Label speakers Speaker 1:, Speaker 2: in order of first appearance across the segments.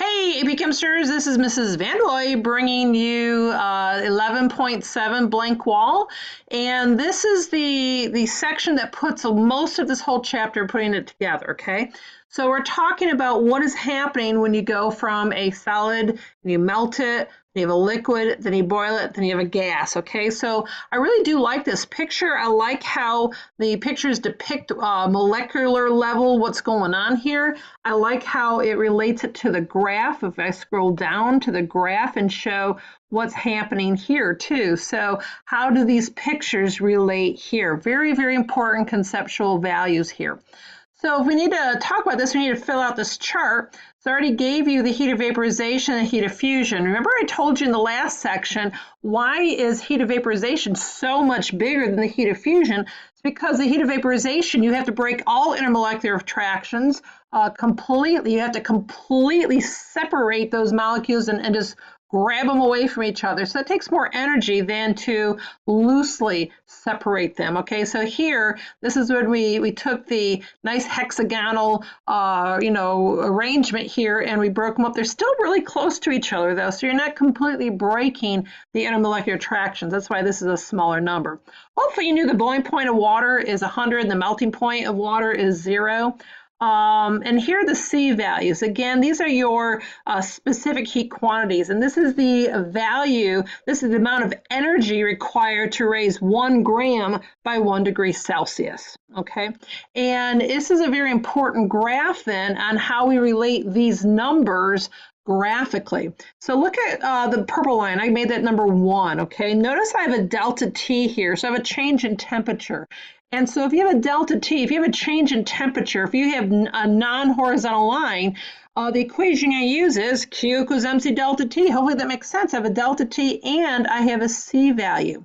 Speaker 1: Hey, AP Chemsters, this is Mrs. Vandeloy bringing you 11.7 blank wall. And this is the section that puts most of this whole chapter, putting it together, okay? So we're talking about what is happening when you go from a solid, and you melt it, then you have a liquid, then you boil it, then you have a gas, okay? So I really do like this picture. I like how the pictures depict molecular level, what's going on here. I like how it relates it to the graph. If I scroll down to the graph and show what's happening here too. So how do these pictures relate here? Very, very important conceptual values here. So if we need to talk about this, we need to fill out this chart. So I already gave you the heat of vaporization and heat of fusion. Remember I told you in the last section, why is heat of vaporization so much bigger than the heat of fusion? It's because the heat of vaporization, you have to break all intermolecular attractions completely. You have to completely separate those molecules and just grab them away from each other. So it takes more energy than to loosely separate them. Okay, so here, this is when we took the nice hexagonal, arrangement here and we broke them up. They're still really close to each other though, so you're not completely breaking the intermolecular attractions. That's why this is a smaller number. Hopefully you knew the boiling point of water is 100 and the melting point of water is 0. And here are the C values. Again, these are your specific heat quantities, and this is the value, this is the amount of energy required to raise 1 gram by 1 degree Celsius, okay? And this is a very important graph then on how we relate these numbers graphically. So look at the purple line. I made that number 1, okay? Notice I have a delta T here, so I have a change in temperature. And so if you have a delta T, if you have a change in temperature, if you have a non-horizontal line, the equation I use is Q equals MC delta T. Hopefully that makes sense. I have a delta T and I have a C value.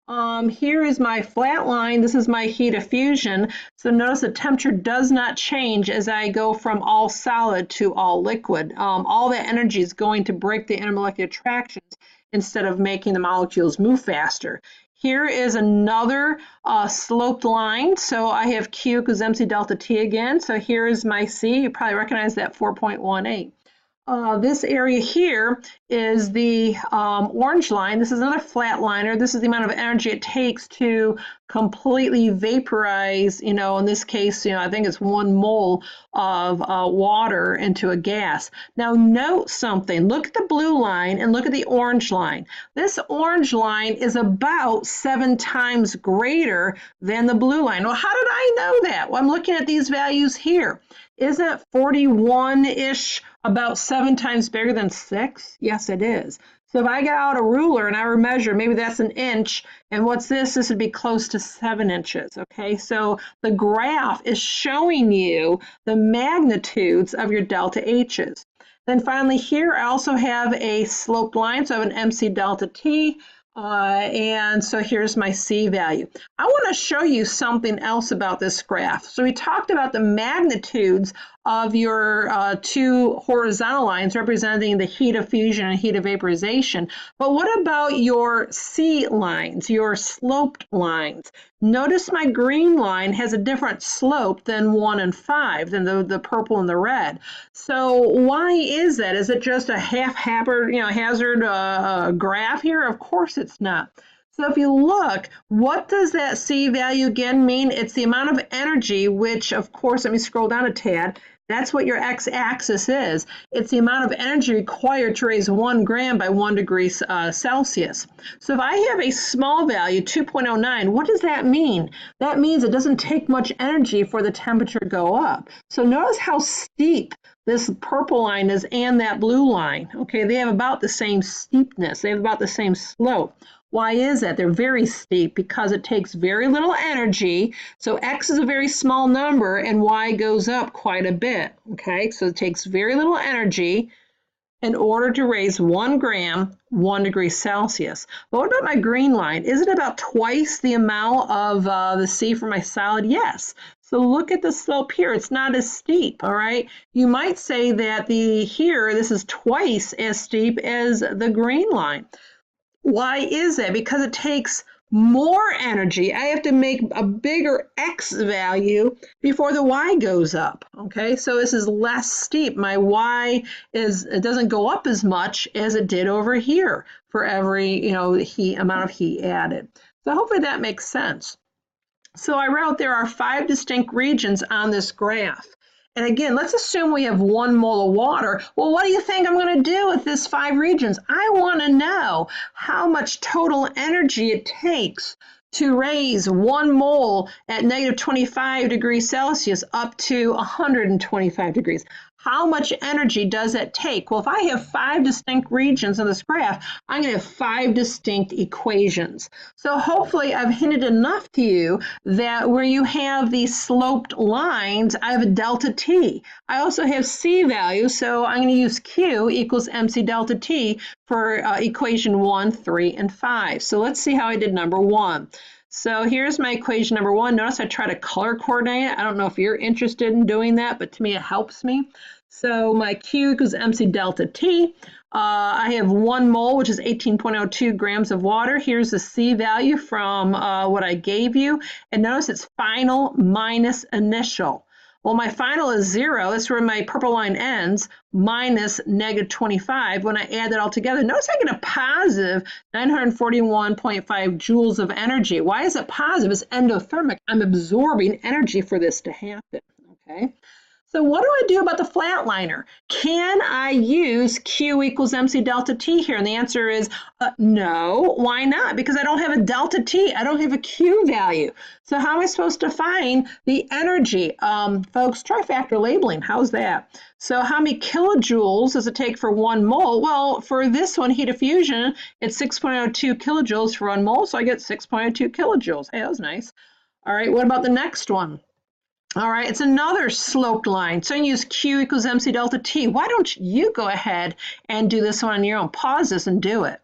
Speaker 1: Here is my flat line. This is my heat of fusion. So notice the temperature does not change as I go from all solid to all liquid. All that energy is going to break the intermolecular attractions instead of making the molecules move faster. Here is another sloped line. So I have Q equals MC delta T again. So here is my C. You probably recognize that 4.18. This area here is the orange line. This is another flat liner. This is the amount of energy it takes to completely vaporize, in this case, I think it's 1 mole of water into a gas. Now note something. Look at the blue line and look at the orange line. This orange line is about 7 times greater than the blue line. Well, how did I know that? Well, I'm looking at these values here. Isn't 41-ish about 7 times bigger than 6? Yes, it is. So if I got out a ruler and I were measure, maybe that's an inch, and what's this? This would be close to 7 inches, okay? So the graph is showing you the magnitudes of your delta H's. Then finally here, I also have a sloped line, so I have an MC delta T, and so here's my C value. I want to show you something else about this graph. So we talked about the magnitudes of your 2 horizontal lines representing the heat of fusion and heat of vaporization. But what about your C lines, your sloped lines? Notice my green line has a different slope than 1 and 5, than the purple and the red. So why is that? Is it just a hazard graph here? Of course it's not. So if you look, what does that C value again mean? It's the amount of energy, which of course, let me scroll down a tad. That's what your x-axis is. It's the amount of energy required to raise 1 gram by 1 degree Celsius. So if I have a small value, 2.09, what does that mean? That means it doesn't take much energy for the temperature to go up. So notice how steep this purple line is and that blue line. Okay, they have about the same steepness. They have about the same slope. Why is that? They're very steep because it takes very little energy. So X is a very small number and Y goes up quite a bit. Okay, so it takes very little energy in order to raise 1 gram, 1 degree Celsius. But what about my green line? Is it about twice the amount of the C for my solid? Yes. So look at the slope here. It's not as steep, all right? You might say that this is twice as steep as the green line. Why is that? Because it takes more energy. I have to make a bigger X value before the Y goes up. Okay, so this is less steep. My Y it doesn't go up as much as it did over here for every, amount of heat added. So hopefully that makes sense. So I wrote there are 5 distinct regions on this graph. And again, let's assume we have 1 mole of water. Well, what do you think I'm going to do with this 5 regions? I want to know how much total energy it takes to raise 1 mole at negative 25 degrees Celsius up to 125 degrees. How much energy does that take? Well, if I have 5 distinct regions in this graph, I'm going to have 5 distinct equations. So hopefully I've hinted enough to you that where you have these sloped lines, I have a delta T. I also have C values, so I'm going to use Q equals MC delta T for equation 1, 3, and 5. So let's see how I did number 1. So here's my equation number 1. Notice I try to color coordinate it. I don't know if you're interested in doing that, but to me it helps me. So my Q equals MC delta T. I have 1 mole, which is 18.02 grams of water. Here's the C value from what I gave you. And notice it's final minus initial. Well, my final is 0. That's where my purple line ends, minus negative 25. When I add that all together, notice I get a positive 941.5 joules of energy. Why is it positive? It's endothermic. I'm absorbing energy for this to happen, okay? So what do I do about the flatliner? Can I use Q equals MC delta T here? And the answer is no. Why not? Because I don't have a delta T. I don't have a Q value. So how am I supposed to find the energy? Folks, try factor labeling. How's that? So how many kilojoules does it take for 1 mole? Well, for this one, heat of fusion, it's 6.02 kilojoules for 1 mole. So I get 6.02 kilojoules. Hey, that was nice. All right, what about the next one? All right, it's another sloped line. So I use Q equals MC delta T. Why don't you go ahead and do this one on your own? Pause this and do it.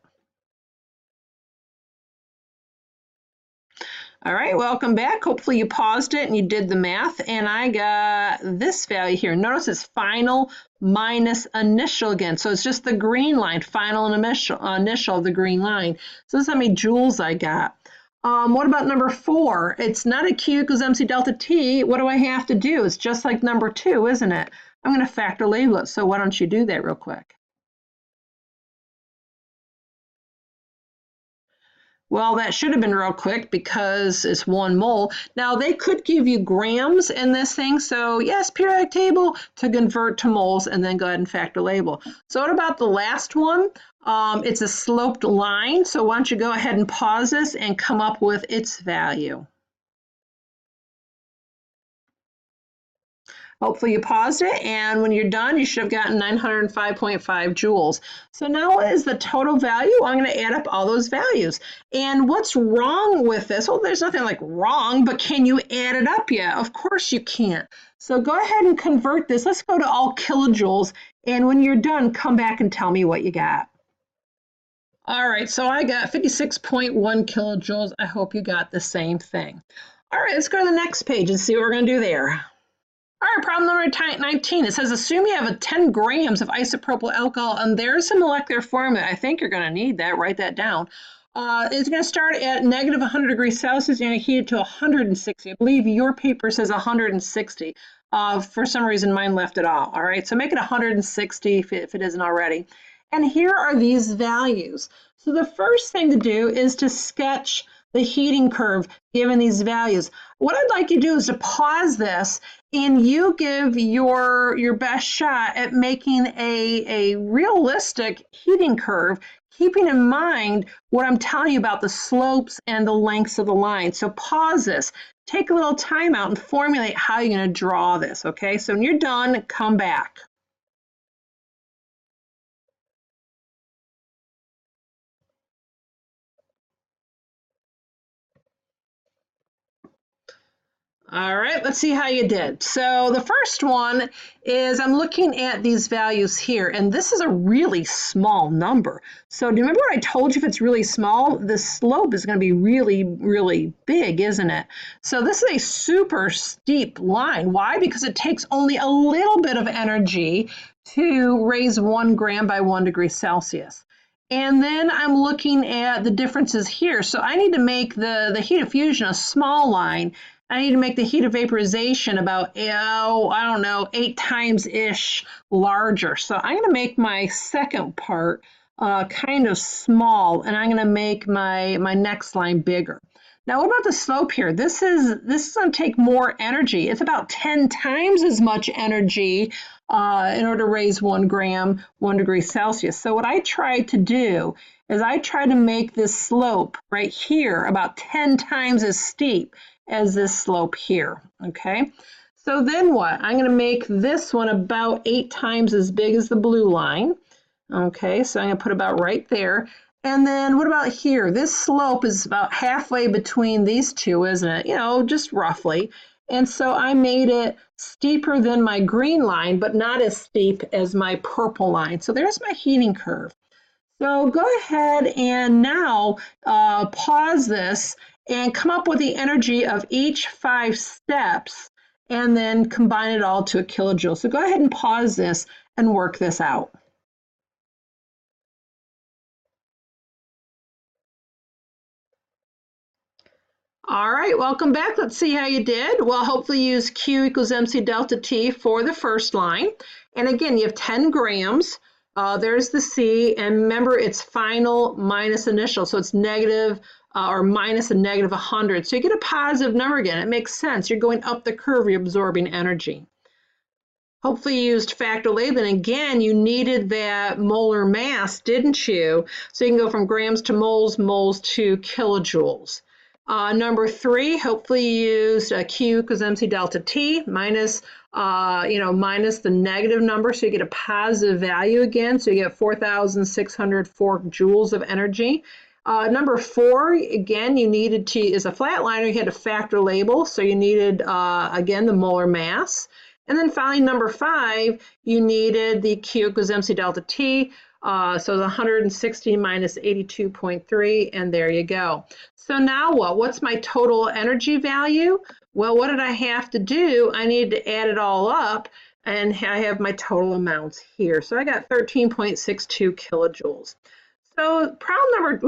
Speaker 1: All right, welcome back. Hopefully you paused it and you did the math. And I got this value here. Notice it's final minus initial again. So it's just the green line, final and initial of the green line. So this is how many joules I got. What about number 4? It's not a Q equals MC delta T. What do I have to do? It's just like number 2, isn't it? I'm going to factor label it. So why don't you do that real quick? Well, that should have been real quick because it's 1 mole. Now, they could give you grams in this thing. So yes, periodic table to convert to moles and then go ahead and factor label. So what about the last one? It's a sloped line. So why don't you go ahead and pause this and come up with its value. Hopefully you paused it, and when you're done, you should have gotten 905.5 joules. So now what is the total value? I'm going to add up all those values. And what's wrong with this? Well, there's nothing like wrong, but can you add it up yet? Of course you can't. So go ahead and convert this. Let's go to all kilojoules, and when you're done, come back and tell me what you got. All right, so I got 56.1 kilojoules. I hope you got the same thing. All right, let's go to the next page and see what we're going to do there. All right, problem number 19. It says, assume you have 10 grams of isopropyl alcohol, and there's a molecular formula. I think you're going to need that. Write that down. It's going to start at negative 100 degrees Celsius. You're going to heat it to 160. I believe your paper says 160. For some reason, mine left it off. All right, so make it 160 if it isn't already. And here are these values. So the first thing to do is to sketch the heating curve given these values. What I'd like you to do is to pause this and you give your best shot at making a realistic heating curve, keeping in mind what I'm telling you about the slopes and the lengths of the line. So pause this, take a little time out and formulate how you're going to draw this, okay? So when you're done, come back. All right, let's see how you did. So the first one is I'm looking at these values here, and this is a really small number. So do you remember what I told you? If it's really small, the slope is going to be really, really big, isn't it? So this is a super steep line. Why? Because it takes only a little bit of energy to raise 1 gram by 1 degree Celsius. And then I'm looking at the differences here. So I need to make the heat of fusion a small line. I need to make the heat of vaporization about, oh, I don't know, 8 times-ish larger. So I'm going to make my second part kind of small, and I'm going to make my next line bigger. Now, what about the slope here? This is going to take more energy. It's about 10 times as much energy in order to raise 1 gram, 1 degree Celsius. So what I tried to do is I tried to make this slope right here about 10 times as steep as this slope here, okay? So then what? I'm going to make this one about 8 times as big as the blue line. Okay, so I'm going to put about right there. And then what about here? This slope is about halfway between these two, isn't it? You know, just roughly. And so I made it steeper than my green line, but not as steep as my purple line. So there's my heating curve. So go ahead and now pause this and come up with the energy of each 5 steps and then combine it all to a kilojoule. So go ahead and pause this and work this out. All right, welcome back. Let's see how you did. Well, hopefully you use Q equals MC delta T for the first line. And again, you have 10 grams. There's the C, and remember it's final minus initial, so it's negative or minus a negative 100. So you get a positive number again. It makes sense. You're going up the curve, you're absorbing energy. Hopefully you used factor-label, and again, you needed that molar mass, didn't you? So you can go from grams to moles, moles to kilojoules. Number 3, hopefully you used Q equals MC delta T minus, minus the negative number, so you get a positive value again, so you get 4,604 joules of energy. Number 4, again, you needed to, as a flatliner, you had to factor label, so you needed, again, the molar mass. And then finally, number 5, you needed the Q equals MC delta T, so it's 160 minus 82.3, and there you go. So now what? What's my total energy value? Well, what did I have to do? I needed to add it all up, and I have my total amounts here. So I got 13.62 kilojoules. So problem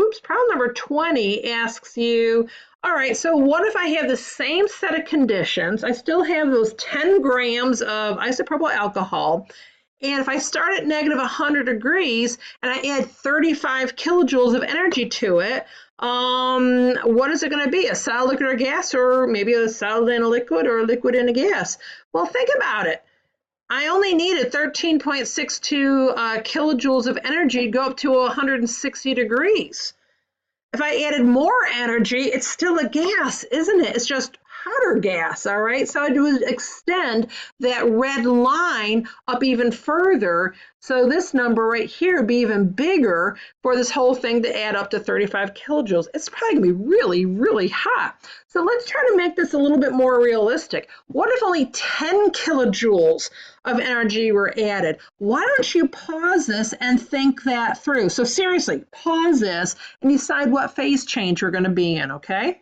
Speaker 1: number 20 asks you, all right, so what if I have the same set of conditions? I still have those 10 grams of isopropyl alcohol. And if I start at negative 100 degrees and I add 35 kilojoules of energy to it, what is it going to be? A solid, liquid, or gas, or maybe a solid and a liquid, or a liquid and a gas? Well, think about it. I only needed 13.62 kilojoules of energy to go up to 160 degrees. If I added more energy, it's still a gas, isn't it? It's just hotter gas, all right? So I would extend that red line up even further. So this number right here would be even bigger for this whole thing to add up to 35 kilojoules. It's probably gonna be really, really hot. So let's try to make this a little bit more realistic. What if only 10 kilojoules of energy were added? Why don't you pause this and think that through? So seriously, pause this and decide what phase change you're gonna be in, okay?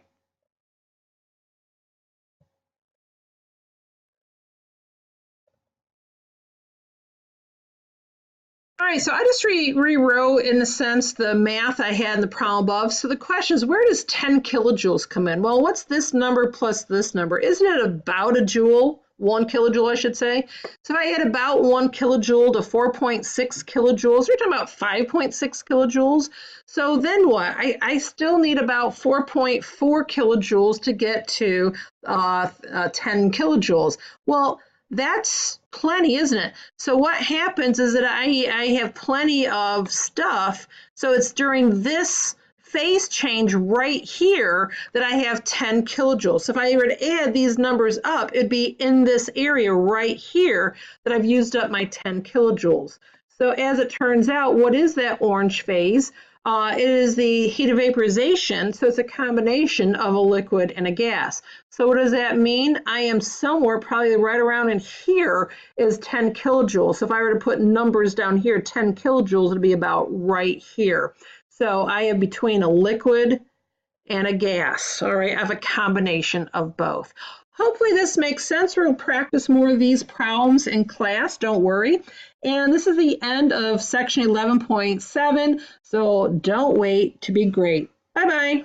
Speaker 1: All right, so I just rewrote, in a sense, the math I had in the problem above. So the question is, where does 10 kilojoules come in? Well, what's this number plus this number? Isn't it about a joule? 1 kilojoule, I should say. So if I add about 1 kilojoule to 4.6 kilojoules, we're talking about 5.6 kilojoules. So then what? I still need about 4.4 kilojoules to get to 10 kilojoules. Well, that's plenty, isn't it? So what happens is that I have plenty of stuff. So it's during this phase change right here that I have 10 kilojoules. So if I were to add these numbers up, it'd be in this area right here that I've used up my 10 kilojoules. So as it turns out, what is that orange phase? It is the heat of vaporization, so it's a combination of a liquid and a gas. So what does that mean? I am somewhere probably right around in here is 10 kilojoules. So if I were to put numbers down here, 10 kilojoules would be about right here. So I am between a liquid and a gas. All right, I have a combination of both. Hopefully this makes sense. We'll practice more of these problems in class, don't worry. And this is the end of section 11.7, so don't wait to be great. Bye-bye.